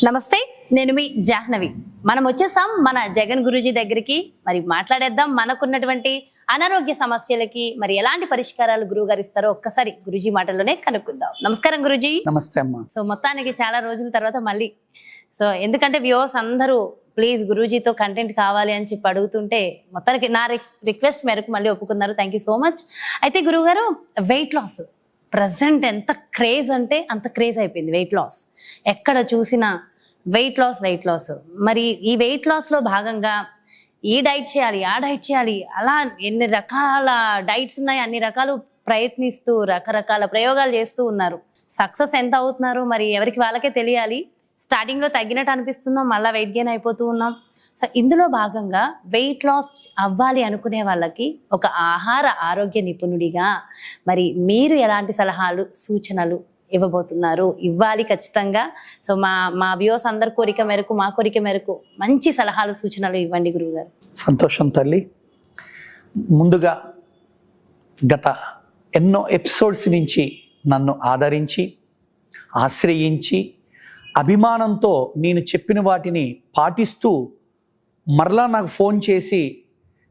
నమస్తే, నేను మీ జాహ్నవి. మనం వచ్చేసాం మన జగన్ గురూజీ దగ్గరికి. మరి మాట్లాడేద్దాం మనకున్నటువంటి అనారోగ్య సమస్యలకి మరి ఎలాంటి పరిష్కారాలు గురువు గారు ఇస్తారో ఒక్కసారి గురూజీ మాటల్లోనే కనుక్కుందాం. నమస్కారం గురూజీ. నమస్తే అమ్మా. సో మొత్తానికి చాలా రోజుల తర్వాత మళ్ళీ ఎందుకంటే వ్యూవర్స్ అందరూ ప్లీజ్ గురూజీతో కంటెంట్ కావాలి అని చెప్పి అడుగుతుంటే మొత్తానికి నా రిక్వెస్ట్ మేరకు మళ్ళీ ఒప్పుకున్నారు. Thank you so much. అయితే గురువు గారు, వెయిట్ లాస్ ప్రజెంట్ ఎంత క్రేజ్ అంటే అంత క్రేజ్ అయిపోయింది. వెయిట్ లాస్ ఎక్కడ చూసినా వెయిట్ లాస్. మరి ఈ వెయిట్ లాస్లో భాగంగా ఈ డైట్ చేయాలి, ఆ డైట్ చేయాలి, అలా ఎన్ని రకాల డైట్స్ ఉన్నాయి, అన్ని రకాలు ప్రయత్నిస్తూ రకరకాల ప్రయోగాలు చేస్తూ ఉన్నారు. సక్సెస్ ఎంత అవుతున్నారు మరి ఎవరికి వాళ్ళకే తెలియాలి. స్టార్టింగ్లో తగ్గినట్టు అనిపిస్తుందో మళ్ళీ వెయిట్ గెయిన్ అయిపోతూ ఉన్నాం. సో ఇందులో భాగంగా వెయిట్ లాస్ అవ్వాలి అనుకునే వాళ్ళకి ఒక ఆహార ఆరోగ్య నిపుణుడిగా మరి మీరు ఎలాంటి సలహాలు సూచనలు ఇవ్వబోతున్నారు? ఇవ్వాలి ఖచ్చితంగా. సో మా వ్యూవర్స్ అందరి కోరిక మేరకు, మా కోరిక మేరకు మంచి సలహాలు సూచనలు ఇవ్వండి గురువుగారు. సంతోషం తల్లి. ముందుగా గత ఎన్నో ఎపిసోడ్స్ నుంచి నన్ను ఆదరించి ఆశ్రయించి అభిమానంతో నేను చెప్పిన వాటిని పాటిస్తూ మరలా నాకు ఫోన్ చేసి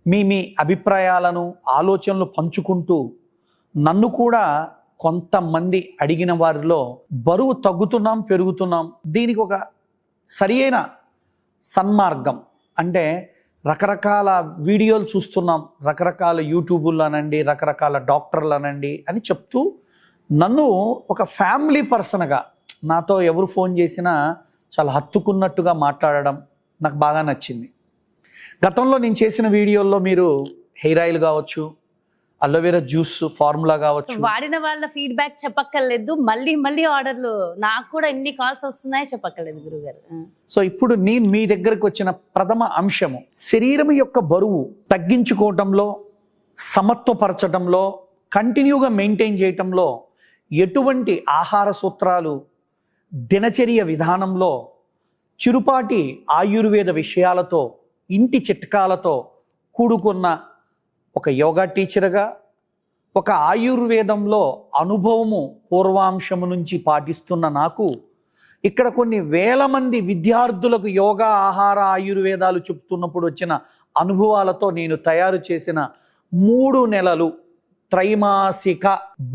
మీ అభిప్రాయాలను ఆలోచనలు పంచుకుంటూ నన్ను కూడా కొంతమంది అడిగిన వారిలో బరువు తగ్గుతున్నాం, పెరుగుతున్నాం, దీనికి ఒక సరియైన సన్మార్గం అంటే రకరకాల వీడియోలు చూస్తున్నాం, రకరకాల యూట్యూబులు అనండి, రకరకాల డాక్టర్లు అనండి అని చెప్తూ నన్ను ఒక ఫ్యామిలీ పర్సన్గా నాతో ఎవరు ఫోన్ చేసినా చాలా హత్తుకున్నట్టుగా మాట్లాడడం నాకు బాగా నచ్చింది. గతంలో నేను చేసిన వీడియోల్లో మీరు హెయిర్ ఆయిల్ కావచ్చు, అలోవెరా జ్యూస్ ఫార్ములా కావచ్చు, వాడిన వాళ్ళ ఫీడ్బ్యాక్ చెప్పక్కర్లేదు, మళ్ళీ ఆర్డర్లు నాకు కూడా ఎన్ని కాల్స్ వస్తున్నాయో చెప్పక్కర్లేదు గురుగారు. సో ఇప్పుడు నేను మీ దగ్గరకు వచ్చిన ప్రథమ అంశము శరీరం యొక్క బరువు తగ్గించుకోవటంలో, సమత్వపరచడంలో, కంటిన్యూగా మెయింటైన్ చేయటంలో ఎటువంటి ఆహార సూత్రాలు, దినచర్య విధానంలో చిరుపాటి ఆయుర్వేద విషయాలతో, ఇంటి చిట్కాలతో కూడుకున్న ఒక యోగా టీచర్గా, ఒక ఆయుర్వేదంలో అనుభవము పూర్వాంశము నుంచి పాటిస్తున్న నాకు ఇక్కడ కొన్ని వేల మంది విద్యార్థులకు యోగా, ఆహార, ఆయుర్వేదాలు చెప్తున్నప్పుడు వచ్చిన అనుభవాలతో నేను తయారు చేసిన 3 నెలలు త్రైమాసిక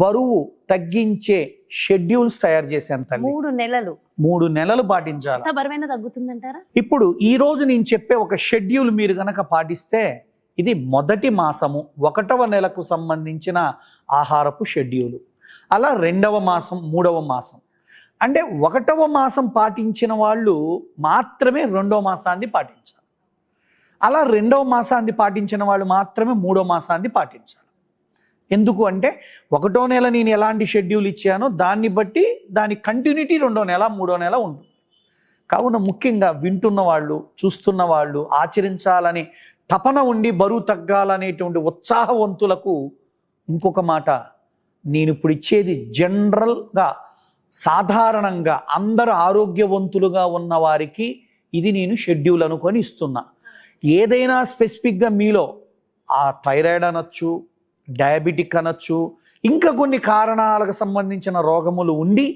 బరువు తగ్గించే షెడ్యూల్స్ తయారు చేశాను తల్లి. 3 నెలలు పాటించాలి. బరువైన తగ్గుతుందంటారా? ఇప్పుడు ఈ రోజు నేను చెప్పే ఒక షెడ్యూల్ మీరు గనక పాటిస్తే ఇది మొదటి మాసము 1వ నెలకు సంబంధించిన ఆహారపు షెడ్యూలు. అలా 2వ మాసం, 3వ మాసం అంటే 1వ మాసం పాటించిన వాళ్ళు మాత్రమే 2వ మాసాన్ని పాటించాలి. అలా 2వ మాసాన్ని పాటించిన వాళ్ళు మాత్రమే 3వ మాసాన్ని పాటించాలి. ఎందుకు అంటే 1వ నెల నేను ఎలాంటి షెడ్యూల్ ఇచ్చానో దాన్ని బట్టి దాని కంటిన్యూటీ 2వ నెల, 3వ నెల ఉంటుంది. కావున ముఖ్యంగా వింటున్న వాళ్ళు, చూస్తున్న వాళ్ళు ఆచరించాలని తపన ఉండి బరువు తగ్గాలనేటువంటి ఉత్సాహవంతులకు ఇంకొక మాట, నేను ఇప్పుడు ఇచ్చేది జనరల్గా సాధారణంగా అందరు ఆరోగ్యవంతులుగా ఉన్న వారికి ఇది నేను షెడ్యూల్ అనుకొని ఇస్తున్నా. ఏదైనా స్పెసిఫిక్గా మీలో ఆ థైరాయిడ్ అనొచ్చు, డయాబెటిక్ అనొచ్చు, ఇంకా కొన్ని కారణాలకు సంబంధించిన రోగములు ఉండి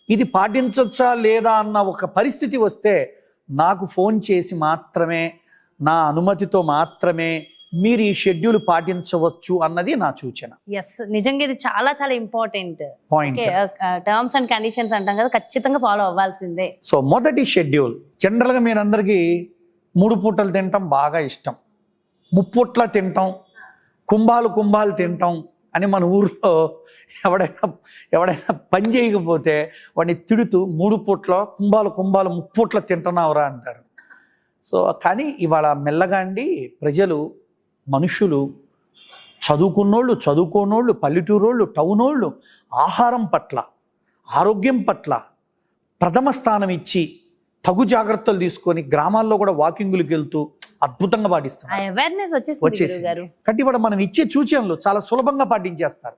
ఇది పాటించవచ్చా లేదా అన్న ఒక పరిస్థితి వస్తే నాకు ఫోన్ చేసి మాత్రమే, నా అనుమతితో మాత్రమే మీరు ఈ షెడ్యూల్ పాటించవచ్చు అన్నది నా సూచన. నిజంగా ఇది చాలా చాలా important point. Terms and conditions అంటాం కదా, ఖచ్చితంగా ఫాలో అవ్వాల్సిందే. సో మొదటి షెడ్యూల్ జనరల్గా మీరందరికీ 3 పూటలు తినటం బాగా ఇష్టం, 3 పూట్ల తింటాం, కుంభాలు తింటాం అని మన ఊర్లో ఎవడైనా పని చేయకపోతే వాడిని తిడుతూ 3 పూట్ల కుంభాలు 3 పూట్ల తింటున్నావురా అంటారు. సో కానీ ఇవాళ మెల్లగా అండి ప్రజలు, మనుషులు, చదువుకున్నోళ్ళు, చదువుకోనోళ్ళు, పల్లెటూరోళ్ళు, టౌనోళ్ళు ఆహారం పట్ల, ఆరోగ్యం పట్ల ప్రథమ స్థానం ఇచ్చి తగు జాగ్రత్తలు తీసుకొని గ్రామాల్లో కూడా వాకింగులకు వెళ్తూ అద్భుతంగా పాటిస్తారు. కాబట్టి ఇవాళ మనం ఇచ్చే సూచనలు చాలా సులభంగా పాటించేస్తారు.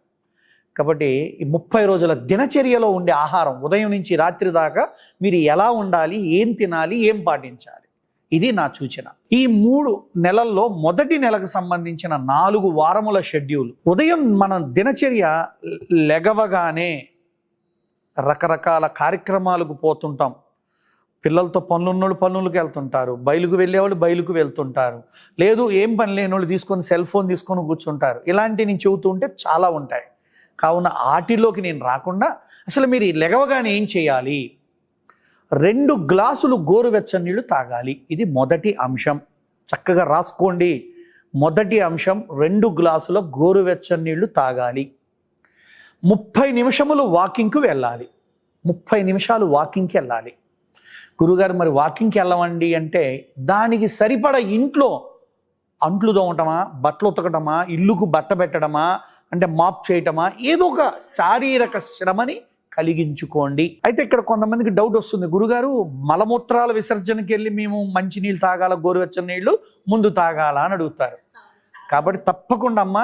కాబట్టి ఈ 30 రోజుల దినచర్యలో ఉండే ఆహారం ఉదయం నుంచి రాత్రి దాకా మీరు ఎలా ఉండాలి, ఏం తినాలి, ఏం పాటించాలి, ఇది నా సూచన. ఈ 3 నెలల్లో మొదటి నెలకు సంబంధించిన 4 వారముల షెడ్యూల్. ఉదయం మనం దినచర్య లెగవగానే రకరకాల కార్యక్రమాలకు పోతుంటాం. పిల్లలతో పనులున్నోళ్ళు పనులకు వెళ్తుంటారు, బయలుకు వెళ్ళేవాళ్ళు బయలుకు వెళ్తుంటారు, లేదు ఏం పని లేని వాళ్ళు తీసుకొని సెల్ ఫోన్ తీసుకొని కూర్చుంటారు. ఇలాంటివి నేను చెబుతూ ఉంటే చాలా ఉంటాయి. కావున ఆటిలోకి నేను రాకుండా అసలు మీరు లెగవగానే ఏం చేయాలి? 2 గ్లాసులు గోరువెచ్చని నీళ్లు తాగాలి. ఇది మొదటి అంశం. చక్కగా రాసుకోండి. మొదటి అంశం 2 గ్లాసుల గోరువెచ్చని నీళ్లు తాగాలి. 30 నిమిషములు వాకింగ్కి వెళ్ళాలి. 30 నిమిషాలు వాకింగ్కి వెళ్ళాలి. గురుగారు మరి వాకింగ్కి వెళ్ళమండి అంటే దానికి సరిపడా ఇంట్లో అంట్లు తోమటమా, బట్టలు ఉతకటమా, ఇల్లుకు బట్ట పెట్టడమా, అంటే మాప్ చేయటమా, ఏదో ఒక శారీరక శ్రమని కలిగించుకోండి. అయితే ఇక్కడ కొంతమందికి డౌట్ వస్తుంది, గురుగారు మలమూత్రాల విసర్జనకి వెళ్ళి మేము మంచినీళ్ళు తాగాల, గోరువెచ్చని నీళ్ళు ముందు తాగాల అని అడుగుతారు. కాబట్టి తప్పకుండా అమ్మ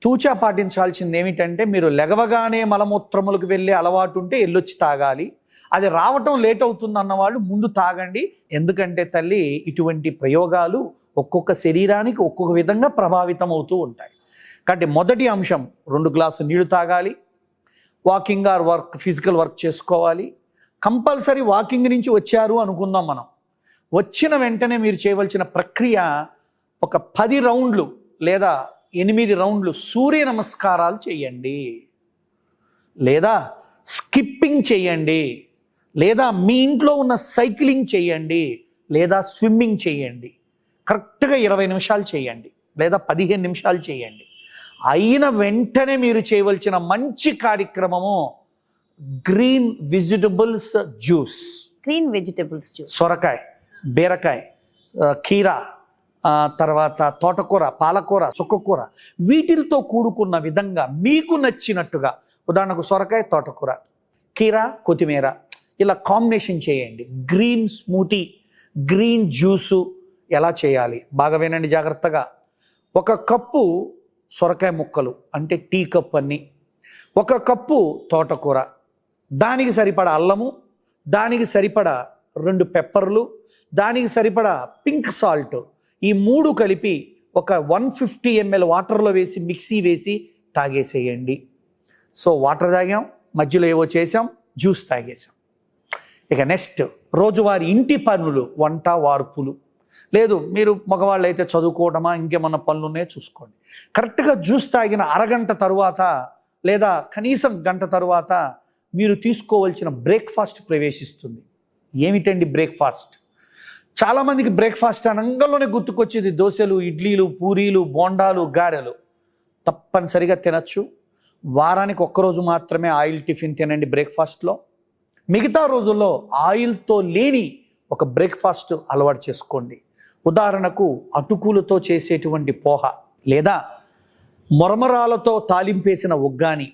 తూచా పాటించాల్సింది ఏమిటంటే మీరు లెగవగానే మలమూత్రములకు వెళ్ళే అలవాటు ఉంటే ఎల్లొచ్చి తాగాలి. అది రావటం లేట్ అవుతుంది అన్నవాళ్ళు ముందు తాగండి. ఎందుకంటే తల్లి ఇటువంటి ప్రయోగాలు ఒక్కొక్క శరీరానికి ఒక్కొక్క విధంగా ప్రభావితం అవుతూ ఉంటాయి. కాబట్టి మొదటి అంశం 2 గ్లాసులు నీళ్లు తాగాలి. Walking are work, physical work చేసుకోవాలి. కంపల్సరీ వాకింగ్ నుంచి వచ్చారు అనుకుందాం మనం. వచ్చిన వెంటనే మీరు చేయవలసిన ప్రక్రియ ఒక 10 రౌండ్లు లేదా 8 రౌండ్లు సూర్య నమస్కారాలు చేయండి, లేదా స్కిప్పింగ్ చేయండి, లేదా మీ ఇంట్లో ఉన్న సైక్లింగ్ చేయండి, లేదా స్విమ్మింగ్ చేయండి. కరెక్ట్గా 20 నిమిషాలు చేయండి, లేదా 15 నిమిషాలు చేయండి. అయిన వెంటనే మీరు చేయవలసిన మంచి కార్యక్రమము green vegetables juice. Green vegetables juice, సొరకాయ, బీరకాయ, కీరా, తర్వాత తోటకూర, పాలకూర, చుక్కకూర, వీటితో కూడుకున్న విధంగా మీకు నచ్చినట్టుగా, ఉదాహరణకు సొరకాయ, తోటకూర, కీరా, కొత్తిమీర, ఇలా కాంబినేషన్ చేయండి. గ్రీన్ స్మూతీ, గ్రీన్ జ్యూసు ఎలా చేయాలి బాగా వినండి జాగ్రత్తగా. 1 కప్పు సొరకాయ ముక్కలు అంటే టీ కప్ అన్ని, 1 కప్పు తోటకూర, దానికి సరిపడా అల్లము, దానికి సరిపడా 2 పెప్పర్లు, దానికి సరిపడా పింక్ సాల్ట్, ఈ 3 కలిపి ఒక 150 ml వాటర్లో వేసి మిక్సీ వేసి తాగేసేయండి. సో వాటర్ తాగాం, మధ్యలో ఏవో చేసాం, జ్యూస్ తాగేసాం. ఇక నెక్స్ట్ రోజువారి ఇంటి పనులు, వంట వార్పులు, లేదు మీరు మగవాళ్ళు అయితే చదువుకోవడమా ఇంకేమన్నా పనులు ఉన్నాయో చూసుకోండి. కరెక్ట్గా జ్యూస్ తాగిన అరగంట తరువాత లేదా కనీసం గంట తరువాత మీరు తీసుకోవాల్సిన బ్రేక్ఫాస్ట్ ప్రవేశిస్తుంది. ఏమిటండి బ్రేక్ఫాస్ట్? చాలామందికి బ్రేక్ఫాస్ట్ అనగానే గుర్తుకొచ్చేది దోశలు, ఇడ్లీలు, పూరీలు, బోండాలు, గారెలు. తప్పనిసరిగా తినచ్చు. వారానికి 1 రోజు మాత్రమే ఆయిల్ టిఫిన్ తినండి బ్రేక్ఫాస్ట్లో. మిగతా రోజుల్లో ఆయిల్తో లేని ఒక బ్రేక్ఫాస్ట్ అలవాటు చేసుకోండి. ఉదాహరణకు అటుకులతో చేసేటువంటి పోహ, లేదా మొరమరాలతో తాలింపేసిన ఉగ్గాని.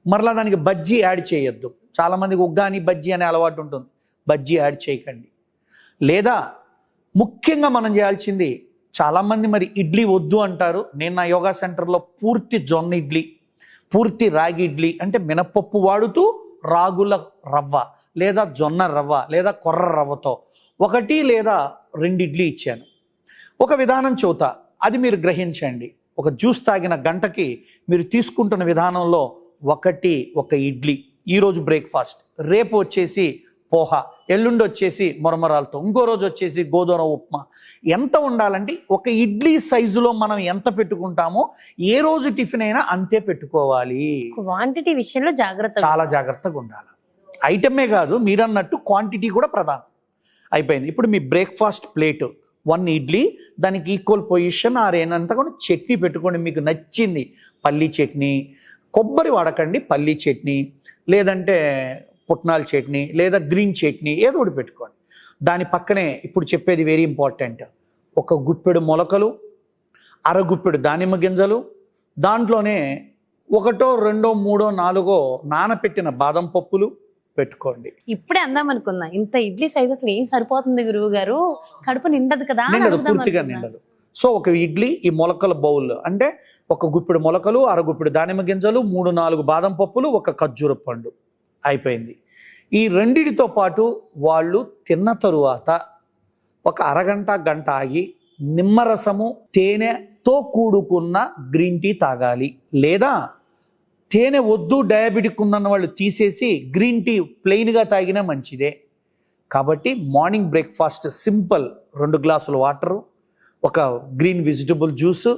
మరలా దానికి బజ్జీ యాడ్ చేయొద్దు. చాలామందికి ఉగ్గాని బజ్జీ అనే అలవాటు ఉంటుంది, బజ్జీ యాడ్ చేయకండి. లేదా ముఖ్యంగా మనం చేయాల్సింది, చాలామంది మరి ఇడ్లీ వద్దు అంటారు. నేను నా యోగా సెంటర్లో పూర్తి జొన్న ఇడ్లీ, పూర్తి రాగి ఇడ్లీ, అంటే మినపప్పు వాడుతూ రాగుల రవ్వ లేదా జొన్న రవ్వ లేదా కొర్ర రవ్వతో 1 లేదా 2 ఇడ్లీ ఇచ్చాను. ఒక విధానం చెబుతా, అది మీరు గ్రహించండి. ఒక జ్యూస్ తాగిన గంటకి మీరు తీసుకుంటున్న విధానంలో 1 ఇడ్లీ ఈరోజు బ్రేక్ఫాస్ట్, రేపు వచ్చేసి పోహ, ఎల్లుండి వచ్చేసి మొరమరాలతో, ఇంకో రోజు వచ్చేసి గోధుమ ఉప్మా. ఎంత ఉండాలంటే 1 ఇడ్లీ సైజులో మనం ఎంత పెట్టుకుంటామో ఏ రోజు టిఫిన్ అయినా అంతే పెట్టుకోవాలి. క్వాంటిటీ విషయంలో జాగ్రత్త, చాలా జాగ్రత్తగా ఉండాలి. ఐటమే కాదు, మీరన్నట్టు క్వాంటిటీ కూడా ప్రధానం. అయిపోయింది. ఇప్పుడు మీ బ్రేక్ఫాస్ట్ ప్లేట్ 1 ఇడ్లీ, దానికి ఈక్వల్ పొజిషన్ ఆరేనంతా కూడా చట్నీ పెట్టుకోండి. మీకు నచ్చింది, పల్లీ చట్నీ, కొబ్బరి వాడకండి, పల్లీ చట్నీ, లేదంటే పుట్నాల చట్నీ, లేదా గ్రీన్ చట్నీ, ఏదో ఒకటి పెట్టుకోండి. దాని పక్కనే ఇప్పుడు చెప్పేది వెరీ ఇంపార్టెంట్, 1 గుప్పెడు మొలకలు, 1/2 గుప్పెడు దానిమ్మ గింజలు, దాంట్లోనే 1, 2, 3, 4 నానపెట్టిన బాదం పప్పులు పెట్టుకోండి. ఇప్పుడే అందాం అనుకున్నా, ఇంత ఇడ్లీ సైజ్ అసలు ఏం సరిపోతుంది గురువు గారు, కడుపు నిండదు కదా? నిండదు, పూర్తిగా నిండదు. సో 1 ఇడ్లీ, ఈ మొలకల బౌల్ అంటే 1 గుప్పెడు మొలకలు, 1/2 గుప్పెడు దానిమ్మ గింజలు, 3, 4 బాదం పప్పులు, 1 ఖర్జూర పండు. అయిపోయింది. ఈ రెండిటితో పాటు వాళ్ళు తిన్న తరువాత 1 అరగంట గంట ఆగి నిమ్మరసము, తేనెతో కూడుకున్న గ్రీన్ టీ తాగాలి. లేదా తేనె వద్దు, డయాబెటిక్ ఉన్న వాళ్ళు తీసేసి గ్రీన్ టీ ప్లెయిన్గా తాగినా మంచిదే. కాబట్టి మార్నింగ్ బ్రేక్ఫాస్ట్ సింపుల్ 2 గ్లాసుల వాటరు, ఒక గ్రీన్ వెజిటబుల్ జ్యూస్,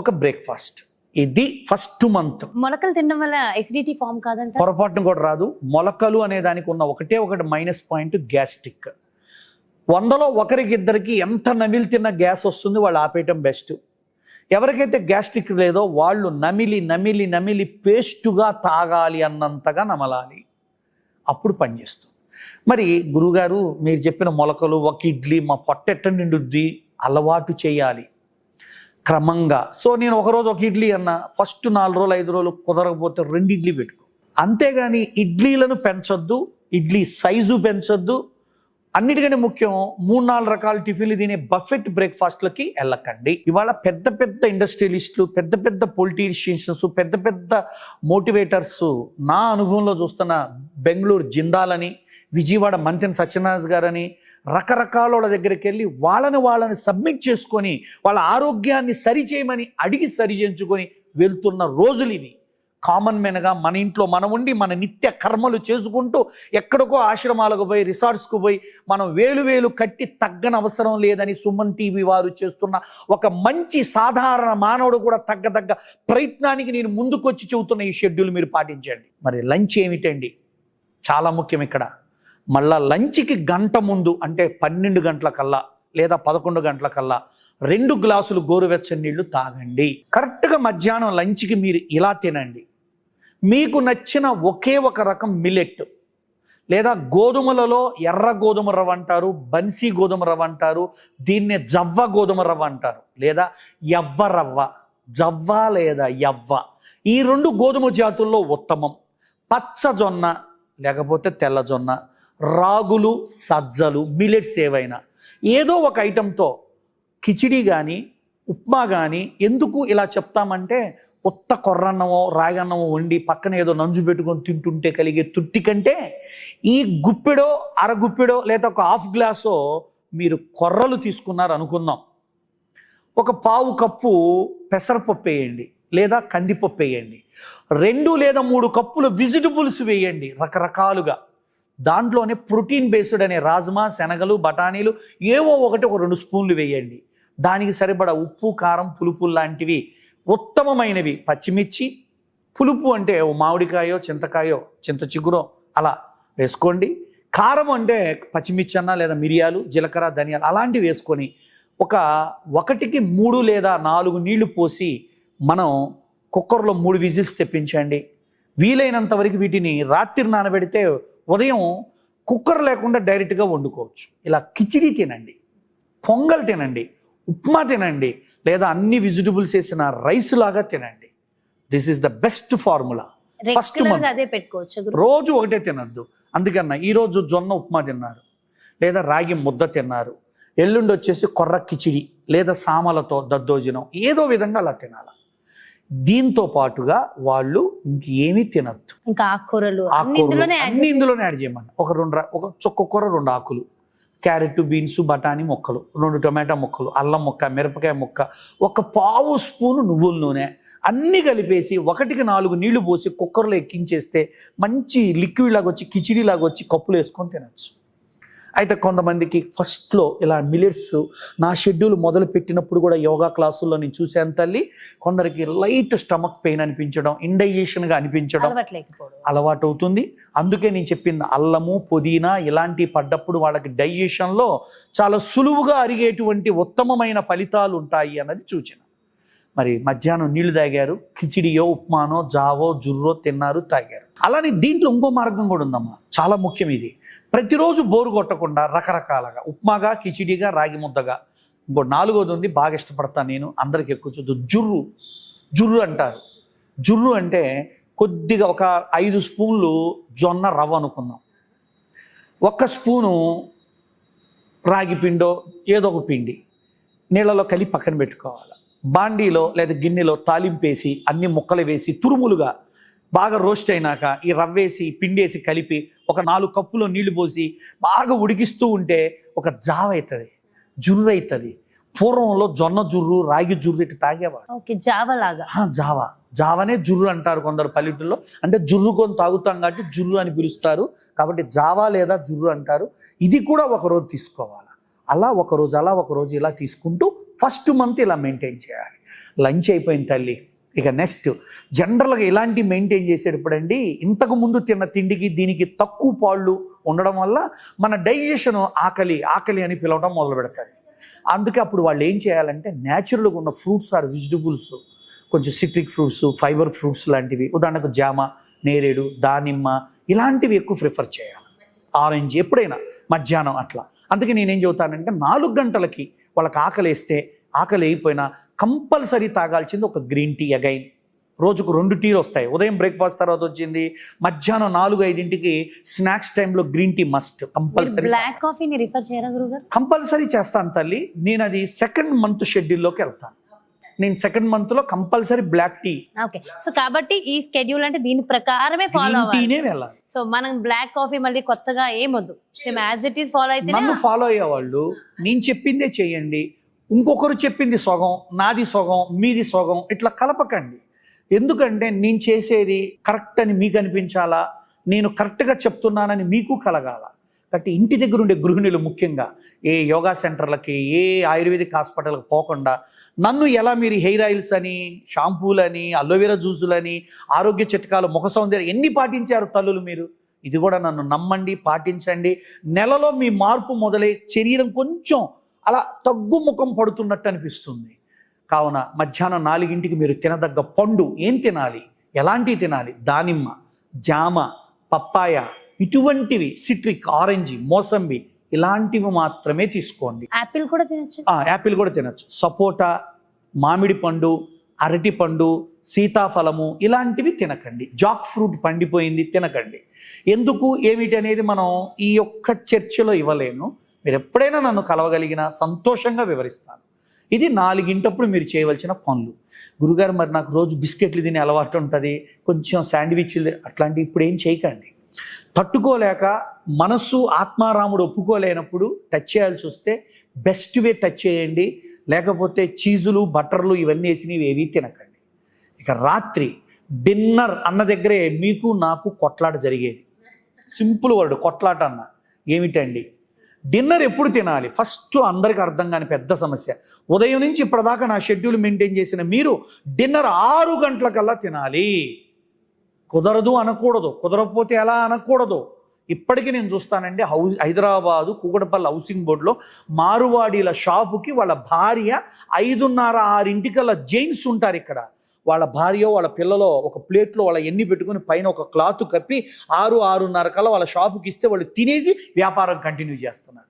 ఒక బ్రేక్ఫాస్ట్. ఇది ఫస్ట్ మంత్. మొలకలు తినడం వల్ల ఎసిడిటీ ఫామ్ కాదంట. పొరపాటును కూడా రాదు. మొలకలు అనే దానికి ఉన్న ఒకటే ఒకటి మైనస్ పాయింట్, గ్యాస్ట్రిక్. 100లో ఒకరికి ఇద్దరికి ఎంత నమిలి తిన్న గ్యాస్ వస్తుంది, వాళ్ళు ఆపేయటం బెస్ట్. ఎవరికైతే గ్యాస్ట్రిక్ లేదో వాళ్ళు నమిలి నమిలి నమిలి పేస్టుగా తాగాలి అన్నంతగా నమలాలి, అప్పుడు పనిచేస్తుంది. మరి గురుగారు మీరు చెప్పిన మొలకలు, ఒక ఇడ్లీ, మా పొట్టెట్ట నిండుద్ది, అలవాటు చేయాలి క్రమంగా. సో నేను ఒకరోజు ఒక ఇడ్లీ అన్నా, ఫస్ట్ 4 రోజులు 5 రోజులు కుదరకపోతే 2 ఇడ్లీ పెట్టుకో. అంతేగాని ఇడ్లీలను పెంచొద్దు, ఇడ్లీ సైజు పెంచొద్దు. అన్నిటికంటే ముఖ్యం 3-4 రకాల టిఫిన్లు తినే బఫెట్ బ్రేక్ఫాస్ట్లకి వెళ్ళకండి. ఇవాళ పెద్ద పెద్ద ఇండస్ట్రియలిస్టులు, పెద్ద పెద్ద పొలిటీషియన్స్, పెద్ద పెద్ద మోటివేటర్స్, నా అనుభవంలో చూస్తున్న బెంగళూరు జిందాల్ అని, విజయవాడ మంత్రి సత్యనారాయణ గారని, రకరకాల వాళ్ళ దగ్గరికి వెళ్ళి వాళ్ళని సబ్మిట్ చేసుకొని వాళ్ళ ఆరోగ్యాన్ని సరిచేయమని అడిగి సరిచేయించుకొని వెళ్తున్న రోజులు ఇవి. కామన్ మెన్గా మన ఇంట్లో మనం ఉండి మన నిత్య కర్మలు చేసుకుంటూ ఎక్కడికో ఆశ్రమాలకు పోయి, రిసార్ట్స్కు పోయి మనం వేలు కట్టి తగ్గని అవసరం లేదని సుమన్ టీవీ వారు చేస్తున్న ఒక మంచి సాధారణ మానవుడు కూడా తగ్గ ప్రయత్నానికి నేను ముందుకొచ్చి చెబుతున్న ఈ షెడ్యూల్ మీరు పాటించండి. మరి లంచ్ ఏమిటండి? చాలా ముఖ్యం ఇక్కడ. మళ్ళా లంచ్కి గంట ముందు అంటే 12 గంటలకల్లా లేదా 11 గంటలకల్లా 2 గ్లాసులు గోరువెచ్చని నీళ్లు తాగండి. కరెక్ట్గా మధ్యాహ్నం లంచ్కి మీరు ఇలా తినండి. మీకు నచ్చిన ఒకే ఒక రకం మిల్లెట్ లేదా గోధుమలలో ఎర్ర గోధుమ రవ్వ అంటారు, బన్సీ గోధుమ రవ్వ అంటారు, దీన్నే జవ్వ గోధుమ రవ్వ అంటారు, లేదా యవ్వ రవ్వ, జవ్వ లేదా యవ్వ, ఈ 2 గోధుమ జాతుల్లో ఉత్తమం. పచ్చజొన్న లేకపోతే తెల్లజొన్న, రాగులు, సజ్జలు, మిల్లెట్స్ ఏవైనా ఏదో ఒక ఐటెంతో కిచిడి కానీ ఉప్మా కానీ. ఎందుకు ఇలా చెప్తామంటే కొత్త కొర్రన్నమో రాగన్నమో వండి పక్కన ఏదో నంజు పెట్టుకొని తింటుంటే కలిగే తృప్తి కంటే ఈ గుప్పెడో అరగుప్పెడో లేదా ఒక హాఫ్ గ్లాసో మీరు కొర్రలు తీసుకున్నారు అనుకుందాం, ఒక పావు కప్పు పెసరపప్పు వేయండి లేదా కందిపప్పు వేయండి, 2 లేదా 3 కప్పులు వెజిటబుల్స్ వేయండి రకరకాలుగా. దాంట్లోనే ప్రోటీన్ బేస్డ్ అనే రాజ్మా, శనగలు, బఠానీలు ఏవో ఒక 2 స్పూన్లు వేయండి. దానికి సరిపడా ఉప్పు, కారం, పులుపు లాంటివి ఉత్తమమైనవి, పచ్చిమిర్చి, పులుపు అంటే మామిడికాయో చింతకాయో చింత చిగురో అలా వేసుకోండి. కారం అంటే పచ్చిమిర్చి అన్న లేదా మిరియాలు, జీలకర్ర, ధనియాలు అలాంటివి వేసుకొని 1కి 3 లేదా 4 నీళ్లు పోసి మనం కుక్కర్లో 3 విజిల్స్ తెప్పించండి. వీలైనంత వరకు వీటిని రాత్రి నానబెడితే ఉదయం కుక్కర్ లేకుండా డైరెక్ట్గా వండుకోవచ్చు. ఇలా కిచిడి తినండి, పొంగల్ తినండి, ఉప్మా తినండి, లేదా అన్ని వెజిటబుల్స్ వేసిన రైస్ లాగా తినండి. This is the best formula. First అదే పెట్టుకోవచ్చు, రోజు ఒకటే తినద్దు. అందుకన్నా ఈరోజు జొన్న ఉప్మా తిన్నారు లేదా రాగి ముద్ద తిన్నారు, ఎల్లుండి వచ్చేసి కొర్ర కిచిడి లేదా సామలతో దద్దోజనం, ఏదో విధంగా అలా తినాలి. దీంతో పాటుగా వాళ్ళు ఇంకేమీ తినద్దు. ఇంకా ఆకుకూరలు అన్ని ఇందులోనే యాడ్ చేయమని. ఒక చుక్క కూర, 2 ఆకులు, క్యారెట్, బీన్స్, బఠానీ ముక్కలు, 2 టొమాటో ముక్కలు, అల్లం ముక్క, మిరపకాయ ముక్క, 1 పావు స్పూను నువ్వుల నూనె అన్నీ కలిపేసి 1కి 4 నీళ్లు పోసి కుక్కర్లో ఎక్కించేస్తే మంచి లిక్విడ్ లాగా వచ్చి కిచిడి లాగా వచ్చి కప్పులు వేసుకొని తినచ్చు. అయితే కొంతమందికి ఫస్ట్లో ఇలా మిల్లెట్స్, నా షెడ్యూల్ మొదలు పెట్టినప్పుడు కూడా యోగా క్లాసుల్లో నేను చూశాను తల్లి, కొందరికి లైట్ స్టమక్ పెయిన్ అనిపించడం, ఇండైజెషన్గా అనిపించడం అలవాటు అవుతుంది. అందుకే నేను చెప్పింది అల్లము, పుదీనా ఇలాంటివి పడ్డప్పుడు వాళ్ళకి డైజెషన్లో చాలా సులువుగా అరిగేటువంటి ఉత్తమమైన ఫలితాలు ఉంటాయి అన్నది సూచన. మరి మధ్యాహ్నం నీళ్లు తాగారు, కిచిడియో ఉప్మానో జావో జుర్రో తిన్నారు, తాగారు. అలానే దీంట్లో ఇంకో మార్గం కూడా ఉందమ్మా, చాలా ముఖ్యం ఇది. ప్రతిరోజు బోరు కొట్టకుండా రకరకాలుగా ఉప్మాగా, కిచిడిగా, రాగి ముద్దగా. ఇంకో 4వది ఉంది, బాగా ఇష్టపడతాను నేను, అందరికి ఎక్కువ చూద్దు, జుర్రు అంటారు. జుర్రు అంటే కొద్దిగా ఒక 5 స్పూన్లు జొన్న రవ్వ అనుకుందాం, 1 స్పూను రాగి పిండో ఏదో ఒక పిండి నీళ్ళలో కలిపి పక్కన పెట్టుకోవాలి. బాండీలో లేదా గిన్నెలో తాలింపేసి అన్ని ముక్కలు వేసి తురుములుగా బాగా రోస్ట్ అయినాక ఈ రవ్వేసి పిండేసి కలిపి ఒక 4 కప్పులో నీళ్లు పోసి బాగా ఉడికిస్తూ ఉంటే ఒక జావ అవుతుంది, జుర్రు అవుతుంది. పూర్వంలో జొన్న జుర్రు, రాగి జుర్రు ఇటు తాగేవాడు. జావా. జావనే జుర్రు అంటారు కొందరు పల్లెటూళ్ళలో, అంటే జుర్రుకొని తాగుతాం కాబట్టి జుర్రు అని పిలుస్తారు, కాబట్టి జావా లేదా జుర్రు అంటారు. ఇది కూడా ఒకరోజు తీసుకోవాలి. అలా ఒకరోజు ఇలా తీసుకుంటూ ఫస్ట్ మంత్ ఇలా మెయింటైన్ చేయాలి. లంచ్ అయిపోయిన తల్లి, ఇక నెక్స్ట్ జనరల్గా ఇలాంటి మెయింటైన్ చేసేటప్పుడండి, ఇంతకు ముందు తిన్న తిండికి దీనికి తక్కువ పాళ్ళు ఉండడం వల్ల మన డైజెషన్ ఆకలి అని పిలవడం మొదలు పెడతారు. అందుకే అప్పుడు వాళ్ళు ఏం చేయాలంటే న్యాచురల్గా ఉన్న ఫ్రూట్స్ ఆర్ వెజిటబుల్స్, కొంచెం సిట్రిక్ ఫ్రూట్స్, ఫైబర్ ఫ్రూట్స్ లాంటివి, ఉదాహరణకు జామ, నేరేడు, దానిమ్మ ఇలాంటివి ఎక్కువ ప్రిఫర్ చేయాలి. ఆరెంజ్ ఎప్పుడైనా మధ్యాహ్నం అట్లా. అందుకే నేనేం చెబుతానంటే 4 గంటలకి వాళ్ళకి ఆకలి అయిపోయినా కంపల్సరీ తాగాల్సింది ఒక గ్రీన్ టీ. అగైన్ రోజుకు 2 టీలు వస్తాయి. ఉదయం బ్రేక్ఫాస్ట్ తర్వాత వచ్చింది, మధ్యాహ్నం 4-5కి స్నాక్స్ టైంలో green tea must compulsory. Black కాఫీని రిఫర్ చేయరా గురుగారు? కంపల్సరీ చేస్తాను తల్లి. నేను అది 2nd మంత్ షెడ్యూల్లోకి వెళ్తాను. నేను 2nd మంత్లో compulsory black tea. Okay, so కాబట్టి ఈ స్కెడ్యూల్ అంటే దీని ప్రకారమే ఫాలో అవ్వాలి. వెళ్ళాలి. సో మనం బ్లాక్ కాఫీ మళ్ళీ కొత్తగా ఏమొద్దు, same as it is follow అయితే. నన్ను ఫాలో అయ్యేవాళ్ళు నేను చెప్పిందే చేయండి, ఇంకొకరు చెప్పింది సగం, నాది సగం, మీది సగం, ఇట్లా కలపకండి. ఎందుకంటే నేను చేసేది కరెక్ట్ అని మీకు అనిపించాలా, నేను కరెక్ట్గా చెప్తున్నానని మీకు కలగాల. కాబట్టి ఇంటి దగ్గర ఉండే గృహిణులు ముఖ్యంగా ఏ యోగా సెంటర్లకి, ఏ ఆయుర్వేదిక్ హాస్పిటల్కి పోకుండా నన్ను ఎలా మీరు హెయిర్ ఆయిల్స్ అని, షాంపూలని, అలోవెరా జ్యూసులని, ఆరోగ్య చిట్కాలు, ముఖ సౌందర్యం ఎన్ని పాటించారు తల్లులు మీరు? ఇది కూడా నన్ను నమ్మండి, పాటించండి. నెలలో మీ మార్పు మొదలై శరీరం కొంచెం అలా తగ్గుముఖం పడుతున్నట్టు అనిపిస్తుంది. కావున మధ్యాహ్నం 4కి మీరు తినదగ్గ పండు ఏం తినాలి, ఎలాంటివి తినాలి? దానిమ్మ, జామ, పప్పాయ, ఇటువంటివి, సిట్రిక్, ఆరెంజ్, మోసంబి ఇలాంటివి మాత్రమే తీసుకోండి. యాపిల్ కూడా తినచ్చు. యాపిల్ కూడా తినచ్చు. సపోటా, మామిడి పండు, అరటి పండు, సీతాఫలము ఇలాంటివి తినకండి. జాక్ ఫ్రూట్ పండిపోయింది తినకండి. ఎందుకు ఏమిటి అనేది మనం ఈ యొక్క చర్చలో ఇవ్వలేను. మీరు ఎప్పుడైనా నన్ను కలవగలిగినా సంతోషంగా వివరిస్తాను. ఇది 4 మీరు చేయవలసిన పనులు. గురుగారు మరి నాకు రోజు బిస్కెట్లు తినే అలవాటు ఉంటుంది, కొంచెం శాండ్విచ్లు అట్లాంటివి ఇప్పుడు ఏం చేయకండి. తట్టుకోలేక మనస్సు ఆత్మారాముడు ఒప్పుకోలేనప్పుడు టచ్ చేయాల్సి వస్తే బెస్ట్ వే టచ్ చేయండి. లేకపోతే చీజులు, బటర్లు ఇవన్నీ వేసినవి ఏవి తినకండి. ఇక రాత్రి డిన్నర్ అన్న దగ్గరే మీకు నాకు కొట్లాట జరిగేది. సింపుల్ వర్డ్ కొట్లాట అన్న. ఏమిటండి డిన్నర్ ఎప్పుడు తినాలి? ఫస్ట్ అందరికి అర్థం కాని పెద్ద సమస్య. ఉదయం నుంచి ఇప్పటిదాకా నా షెడ్యూల్ మెయింటైన్ చేసిన మీరు డిన్నర్ 6 గంటలకల్లా తినాలి. కుదరదు అనకూడదు, కుదరకపోతే ఎలా అనకూడదు. ఇప్పటికీ నేను చూస్తానండి, హైదరాబాదు కూకటపల్లి హౌసింగ్ బోర్డులో మారువాడీల షాపుకి వాళ్ళ భార్య 5:30-6 జైన్స్ ఉంటారు ఇక్కడ. వాళ్ళ భార్య వాళ్ళ పిల్లలో ఒక ప్లేట్లో వాళ్ళ ఎన్ని పెట్టుకుని పైన ఒక క్లాత్ కప్పి 6-6:30 కల్లా వాళ్ళ షాపుకి ఇస్తే వాళ్ళు తినేసి వ్యాపారం కంటిన్యూ చేస్తున్నారు.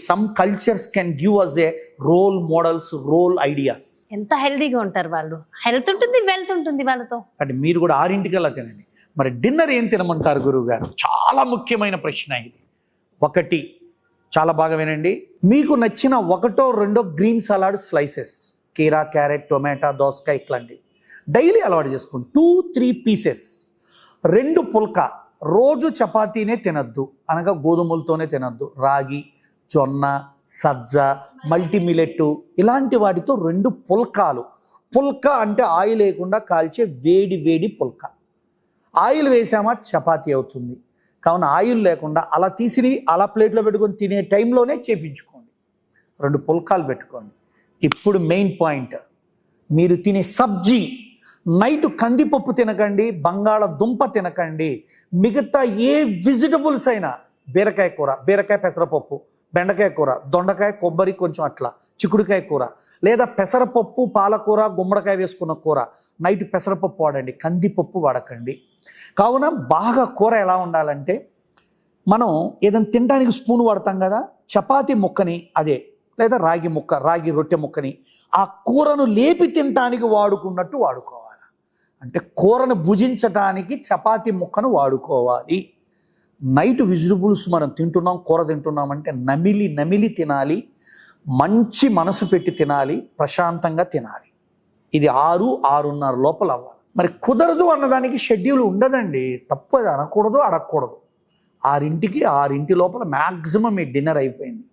Some cultures can give us a role models, role ideas. ఎంత హెల్తీగా ఉంటారు వాళ్ళు, హెల్త్ ఉంటుంది, వెల్త్ ఉంటుంది వాళ్ళతో. అంటే మీరు కూడా 6 తినండి. మరి డిన్నర్ ఏం తినమంటారు గురువు గారు? చాలా ముఖ్యమైన ప్రశ్న ఇది. 1 చాలా బాగా వినండి, మీకు నచ్చిన 1-2 గ్రీన్ సలాడ్ స్లైసెస్, కీరా, క్యారెట్, టొమాటో, దోసకాయ ఇట్లాంటివి డైలీ అలవాటు చేసుకోండి. 2-3 పీసెస్. 2 పుల్కా. రోజు చపాతీనే తినద్దు, అనగా గోధుమలతోనే తినద్దు. రాగి, జొన్న, సజ్జ, మల్టీమిలెట్ ఇలాంటి వాటితో 2 పుల్కాలు. పుల్కా అంటే ఆయిల్ లేకుండా కాల్చే వేడి పుల్కా. ఆయిల్ వేసామా చపాతీ అవుతుంది. కావున ఆయిల్ లేకుండా అలా తీసి అలా ప్లేట్లో పెట్టుకొని తినే టైంలోనే చేపించుకోండి. 2 పుల్కాలు పెట్టుకోండి. ఇప్పుడు మెయిన్ పాయింట్, మీరు తినే సబ్జీ. నైట్ కందిపప్పు తినకండి, బంగాళదుంప తినకండి. మిగతా ఏ వెజిటబుల్స్ అయినా, బీరకాయ కూర, బీరకాయ పెసరపప్పు, బెండకాయ కూర, దొండకాయ, కొబ్బరి కొంచెం అట్లా, చిక్కుడుకాయ కూర, లేదా పెసరపప్పు, పాలకూర, గుమ్మడికాయ వేసుకున్న కూర, నైట్ పెసరపప్పు వాడండి, కందిపప్పు వాడకండి. కావున బాగా కూర ఎలా ఉండాలంటే, మనం ఏదైనా తినడానికి స్పూన్ వాడతాం కదా, చపాతీ ముక్కని అదే, లేదా రాగి రొట్టె ముక్కని ఆ కూరను లేపి తినటానికి వాడుకున్నట్టు వాడుకోవాలి. అంటే కూరను భుజించటానికి చపాతీ ముక్కను వాడుకోవాలి. నైట్ వెజిటబుల్స్ మనం తింటున్నాం, కూర తింటున్నామంటే నమిలి తినాలి, మంచి మనసు పెట్టి తినాలి, ప్రశాంతంగా తినాలి. ఇది 6-6:30 లోపల అవ్వాలి. మరి కుదరదు అన్నదానికి షెడ్యూల్ ఉండదండి. తప్పు అనకూడదు, అడగకూడదు. 6 లోపల మ్యాక్సిమం మీ డిన్నర్ అయిపోయింది.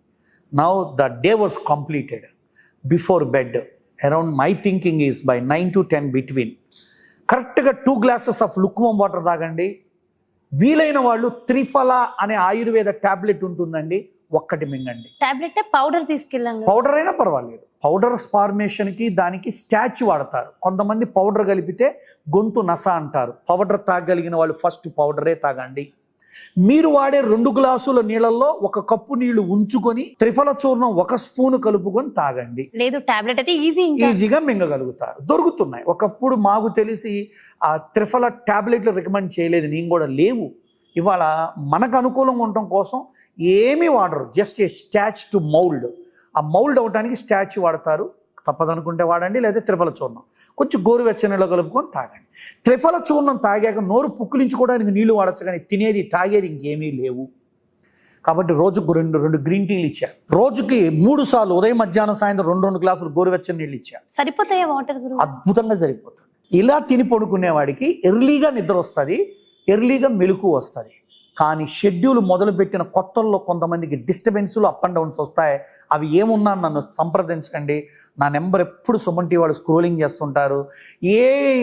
Now the day was completed. Before bed around my thinking is by 9 to 10 between. కరెక్ట్గా 2 glasses ఆఫ్ లుక్వామ్ వాటర్ తాగండి. వీలైన వాళ్ళు త్రిఫల అనే ఆయుర్వేద టాబ్లెట్ ఉంటుందండి, ఒక్కటి మింగండి. టాబ్లెట్ పౌడర్ తీసుకెళ్ళాం కదా. పౌడర్ అయినా పర్వాలేదు. పౌడర్ ఫార్మేషన్కి దానికి స్టాచ్ వాడతారు. కొంతమంది పౌడర్ కలిపితే గొంతు నస అంటారు. పౌడర్ తాగలిగిన వాళ్ళు ఫస్ట్ పౌడరే తాగండి. మీరు వాడే 2 గ్లాసుల నీళ్ళల్లో 1 కప్పు నీళ్లు ఉంచుకొని త్రిఫల చూర్ణం 1 స్పూన్ కలుపుకొని తాగండి. లేదు టాబ్లెట్ అయితే ఈజీగా మింగగలుగుతారు. దొరుకుతున్నాయి. ఒకప్పుడు మాకు తెలిసి ఆ త్రిఫల టాబ్లెట్లు రికమెండ్ చేయలేదు, నేను కూడా లేవు. ఇవాళ మనకు అనుకూలంగా ఉండటం కోసం ఏమీ వాడరు, just a statue to mould. ఆ మౌల్డ్ అవడానికి స్టాచ్ వాడతారు. తప్పదనుకుంటే వాడండి, లేదా త్రిఫల చూర్ణం కొంచెం గోరువెచ్చని నీళ్ళు కలుపుకొని తాగండి. త్రిఫల చూర్ణం తాగాక నోరు పుక్కిలించుకోవడానికి నీళ్లు వాడచ్చు, కానీ తినేది తాగేది ఇంకేమీ లేవు. కాబట్టి రోజుకు 2 గ్రీన్ టీలు ఇచ్చారు. రోజుకి 3 సార్లు ఉదయం మధ్యాహ్నం సాయంత్రం 2 గ్లాసులు గోరువెచ్చని నీళ్ళు ఇచ్చారు. సరిపోతాయా వాటర్? అద్భుతంగా సరిపోతుంది. ఇలా తిని పడుకునేవాడికి ఎర్లీగా నిద్ర వస్తుంది, ఎర్లీగా మెలకు వస్తుంది. కానీ షెడ్యూల్ మొదలుపెట్టిన కొత్తల్లో కొంతమందికి డిస్టర్బెన్స్లు అప్ అండ్ డౌన్స్ వస్తాయి. అవి ఏమున్నా నన్ను సంప్రదించండి. నా నెంబర్ ఎప్పుడు సుమన్ టీవీ వాళ్ళు స్క్రోలింగ్ చేస్తుంటారు.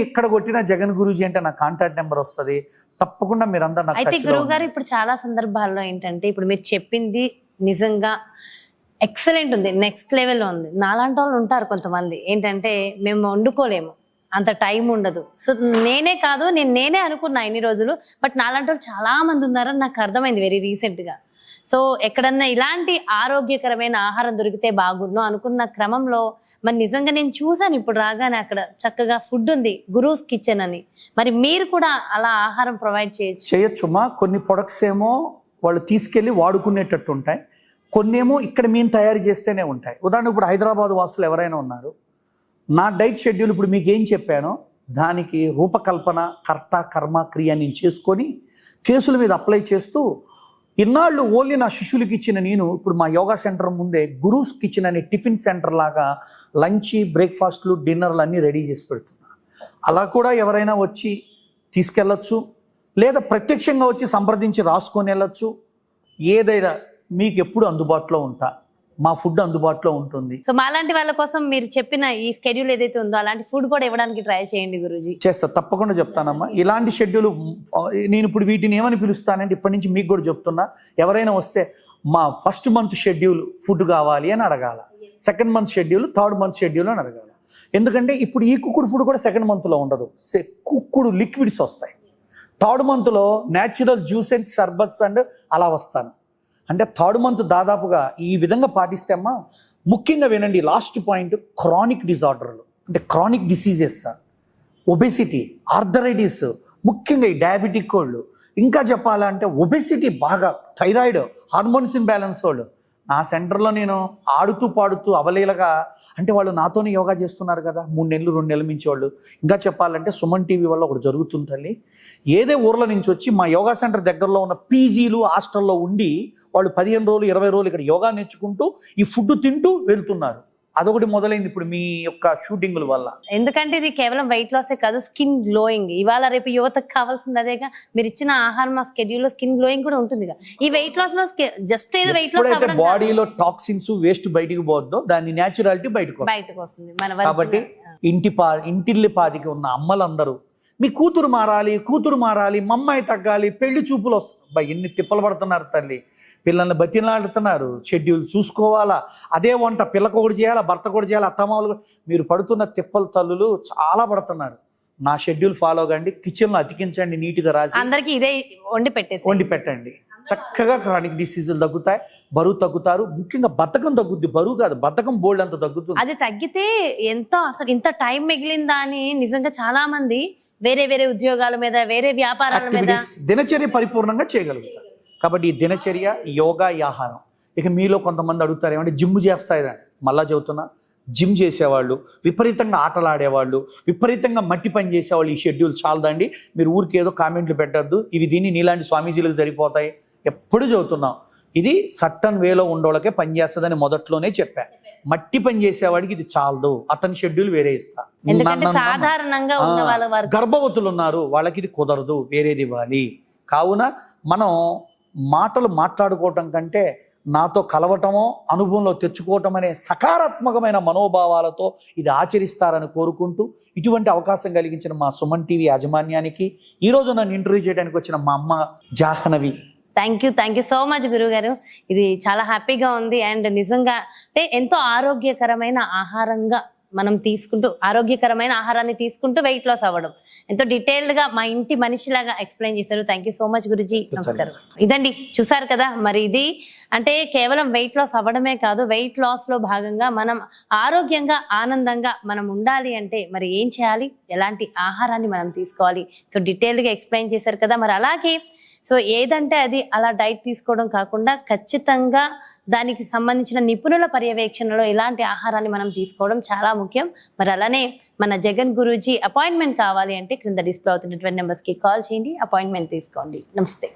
ఇక్కడ కొట్టినా జగన్ గురూజీ అంటే నా కాంటాక్ట్ నెంబర్ వస్తుంది. తప్పకుండా మీరందరూ నాకు. అయితే గురువు గారు ఇప్పుడు చాలా సందర్భాల్లో ఏంటంటే, ఇప్పుడు మీరు చెప్పింది నిజంగా ఎక్సలెంట్ ఉంది, నెక్స్ట్ లెవెల్లో ఉంది. నాలాంటి వాళ్ళు ఉంటారు కొంతమంది ఏంటంటే, మేము వండుకోలేము, అంత టైం ఉండదు. సో నేనే కాదు, నేనే అనుకున్నా ఇన్ని రోజులు, బట్ నాలాంటి వాళ్ళు చాలా మంది ఉన్నారని నాకు అర్థమైంది వెరీ రీసెంట్గా. సో ఎక్కడన్నా ఇలాంటి ఆరోగ్యకరమైన ఆహారం దొరికితే బాగుండు అనుకున్న క్రమంలో మరి నిజంగా నేను చూసాను ఇప్పుడు రాగానే అక్కడ చక్కగా ఫుడ్ ఉంది, గురూస్ కిచెన్ అని. మరి మీరు కూడా అలా ఆహారం ప్రొవైడ్ చేయొచ్చుమా. కొన్ని ప్రొడక్ట్స్ ఏమో వాళ్ళు తీసుకెళ్ళి వాడుకునేటట్టు ఉంటాయి, కొన్ని ఏమో ఇక్కడ మేము తయారు చేస్తేనే ఉంటాయి. ఉదాహరణకు ఇప్పుడు హైదరాబాద్ వాసులు ఎవరైనా ఉన్నారు, నా డైట్ షెడ్యూల్ ఇప్పుడు మీకు ఏం చెప్పానో దానికి రూపకల్పన, కర్త, కర్మ, క్రియ నేను చేసుకొని కేసుల మీద అప్లై చేస్తూ ఇన్నాళ్ళు ఓన్లీ నా శిష్యులకి ఇచ్చిన నేను ఇప్పుడు మా యోగా సెంటర్ ముందే గురూస్ కిచెన్ అనే టిఫిన్ సెంటర్ లాగా లంచ్, బ్రేక్ఫాస్ట్లు, డిన్నర్లు అన్నీ రెడీ చేసి పెడుతున్నా. అలా కూడా ఎవరైనా వచ్చి తీసుకెళ్ళచ్చు, లేదా ప్రత్యక్షంగా వచ్చి సంప్రదించి రాసుకొని వెళ్ళచ్చు. ఏదైనా మీకు ఎప్పుడు అందుబాటులో ఉంటా, మా ఫుడ్ అందుబాటులో ఉంటుంది. సో మాలాంటి వాళ్ళ కోసం మీరు చెప్పిన ఈ షెడ్యూల్ ఏదైతే ఉందో అలాంటి ఫుడ్ కూడా ఇవ్వడానికి ట్రై చేయండి గురూజీ. చేస్తా, తప్పకుండా చెప్తానమ్మా. ఇలాంటి షెడ్యూల్ నేను ఇప్పుడు వీటిని ఏమని పిలుస్తానంటే, ఇప్పటి నుంచి మీకు కూడా చెప్తున్నా, ఎవరైనా వస్తే మా ఫస్ట్ మంత్ షెడ్యూల్ ఫుడ్ కావాలి అని అడగాల, second month schedule, third month schedule అని అడగాల. ఎందుకంటే ఇప్పుడు ఈ కుక్కుడు ఫుడ్ కూడా సెకండ్ మంత్లో ఉండదు, కుక్కుడు లిక్విడ్స్ వస్తాయి. థర్డ్ మంత్లో న్యాచురల్ జ్యూస్ అండ్ షర్బత్స్ అండ్ అలా వస్తాను. అంటే థర్డ్ మంత్ దాదాపుగా ఈ విధంగా పాటిస్తే అమ్మా, ముఖ్యంగా వినండి, లాస్ట్ పాయింట్, క్రానిక్ డిజార్డర్లు అంటే క్రానిక్ డిసీజెస్, ఒబెసిటీ, ఆర్థరైటిస్, ముఖ్యంగా ఈ డయాబెటిక్ వాళ్ళు, ఇంకా చెప్పాలంటే ఒబెసిటీ బాగా, థైరాయిడ్, హార్మోన్స్ ఇంబ్యాలెన్స్ వాళ్ళు నా సెంటర్లో నేను ఆడుతూ పాడుతూ అవలీలగా, అంటే వాళ్ళు నాతోనే యోగా చేస్తున్నారు కదా 3 నెలలు 2 నెలల నుంచి వాళ్ళు. ఇంకా చెప్పాలంటే సుమన్ టీవీ వల్ల ఒకటి జరుగుతుంది తల్లి. ఏదే ఊర్ల నుంచి వచ్చి మా యోగా సెంటర్ దగ్గరలో ఉన్న పీజీలు, హాస్టల్లో ఉండి వాళ్ళు 15 రోజులు 20 రోజులు ఇక్కడ యోగా నేర్చుకుంటూ ఈ ఫుడ్ తింటూ వెళ్తున్నారు. అదొకటి మొదలైంది ఇప్పుడు మీ యొక్క షూటింగుల వల్ల. ఎందుకంటే ఇది కేవలం వెయిట్ లాసే కాదు, స్కిన్ గ్లోయింగ్. ఇవాళ రేపు యువతకు కావాల్సింది అదేగా. మీరు ఇచ్చిన ఆహారం మా స్కెడ్యూల్ లో స్కిన్ గ్లోయింగ్ కూడా ఉంటుంది. ఈ వెయిట్ లాస్ లో జస్ట్ ఏదో వెయిట్ లాస్ బాడీలో టాక్సిన్స్ వేస్ట్ బయటికి పోద్దో దాని న్యాచురాలిటీ బయటకు వస్తుంది. కాబట్టి ఇంటిల్లి పాదికి ఉన్న అమ్మలందరూ మీ కూతురు మారాలి, మా అమ్మాయి తగ్గాలి, పెళ్లి చూపులు వస్తున్నాయి, ఎన్ని తిప్పలు పడుతున్నారు తల్లి. పిల్లల్ని బతిలాడుతున్నారు, షెడ్యూల్ చూసుకోవాలా, అదే వంట పిల్లకు ఒకటి చేయాలా, భర్త కూడా చేయాలా, అత్తమామలు. మీరు పడుతున్న తిప్పలు తల్లులు చాలా పడుతున్నారు. నా షెడ్యూల్ ఫాలో కండి, కిచెన్లో అతికించండి, నీట్గా రాసి అందరికీ ఇదే వండి పెట్టండి. చక్కగా క్రానిక్ డిసీజులు తగ్గుతాయి, బరువు తగ్గుతారు. ముఖ్యంగా బద్ధకం తగ్గుద్ది, బరువు కాదు, బద్ధకం బోల్డ్ అంత తగ్గుతుంది. అది తగ్గితే ఎంతో, అసలు ఇంత టైం మిగిలిందా అని నిజంగా చాలా మంది వేరే ఉద్యోగాల మీద, వేరే వ్యాపారాల మీద దినచర్య పరిపూర్ణంగా చేయగలుగుతారు. కాబట్టి ఈ దినచర్య, యోగా, ఈ ఆహారం. ఇక మీలో కొంతమంది అడుగుతారు ఏమంటే జిమ్ చేస్తాయిదండి. మళ్ళా చెబుతున్నా, జిమ్ చేసేవాళ్ళు, విపరీతంగా ఆటలాడేవాళ్ళు, విపరీతంగా మట్టి పని చేసేవాళ్ళు ఈ షెడ్యూల్ చాలదండి. మీరు ఊరికి ఏదో కామెంట్లు పెట్టద్దు, ఇవి దీన్ని నీలాంటి స్వామీజీలకు సరిపోతాయి. ఎప్పుడు చెబుతున్నాం, ఇది సర్టన్ వేలో ఉండేవాళ్ళకే పనిచేస్తుందని మొదట్లోనే చెప్పా. మట్టి పని చేసేవాడికి ఇది చాలదు, అతని షెడ్యూల్ వేరే ఇస్తా. సాధారణంగా గర్భవతులు ఉన్నారు, వాళ్ళకి ఇది కుదరదు, వేరేది ఇవ్వాలి. కావున మనం మాటలు మాట్లాడుకోవటం కంటే నాతో కలవటమో అనుభవంలో తెచ్చుకోవటం అనే సకారాత్మకమైన మనోభావాలతో ఇది ఆచరిస్తారని కోరుకుంటూ ఇటువంటి అవకాశం కలిగించిన మా సుమన్ టీవీ యాజమాన్యానికి ఈరోజు నన్ను ఇంటర్వ్యూ చేయడానికి వచ్చిన మా అమ్మ Jahnavi, thank you so much గురువు గారు. ఇది చాలా హ్యాపీగా ఉంది. అండ్ నిజంగా అంటే ఎంతో ఆరోగ్యకరమైన ఆహారంగా మనం తీసుకుంటూ ఆరోగ్యకరమైన ఆహారాన్ని తీసుకుంటూ వెయిట్ లాస్ అవ్వడం ఎంతో డీటెయిల్డ్ గా మా ఇంటి మనిషిలాగా ఎక్స్ప్లెయిన్ చేశారు. Thank you so much Guruji. నమస్కారం. ఇదండి, చూసారు కదా, మరి ఇది అంటే కేవలం వెయిట్ లాస్ అవ్వడమే కాదు, వెయిట్ లాస్ లో భాగంగా మనం ఆరోగ్యంగా ఆనందంగా మనం ఉండాలి అంటే మరి ఏం చేయాలి, ఎలాంటి ఆహారాన్ని మనం తీసుకోవాలి, సో డీటెయిల్డ్ గా ఎక్స్ప్లెయిన్ చేశారు కదా. మరి అలాగే సో ఏదంటే అది అలా డైట్ తీసుకోవడం కాకుండా ఖచ్చితంగా దానికి సంబంధించిన నిపుణుల పర్యవేక్షణలో ఇలాంటి ఆహారాన్ని మనం తీసుకోవడం చాలా ముఖ్యం. మరి అలానే మన జగన్ గురూజీ అపాయింట్మెంట్ కావాలి అంటే క్రింద డిస్ప్లే అవుతున్నటువంటి నెంబర్స్కి కాల్ చేయండి, అపాయింట్మెంట్ తీసుకోండి. నమస్తే.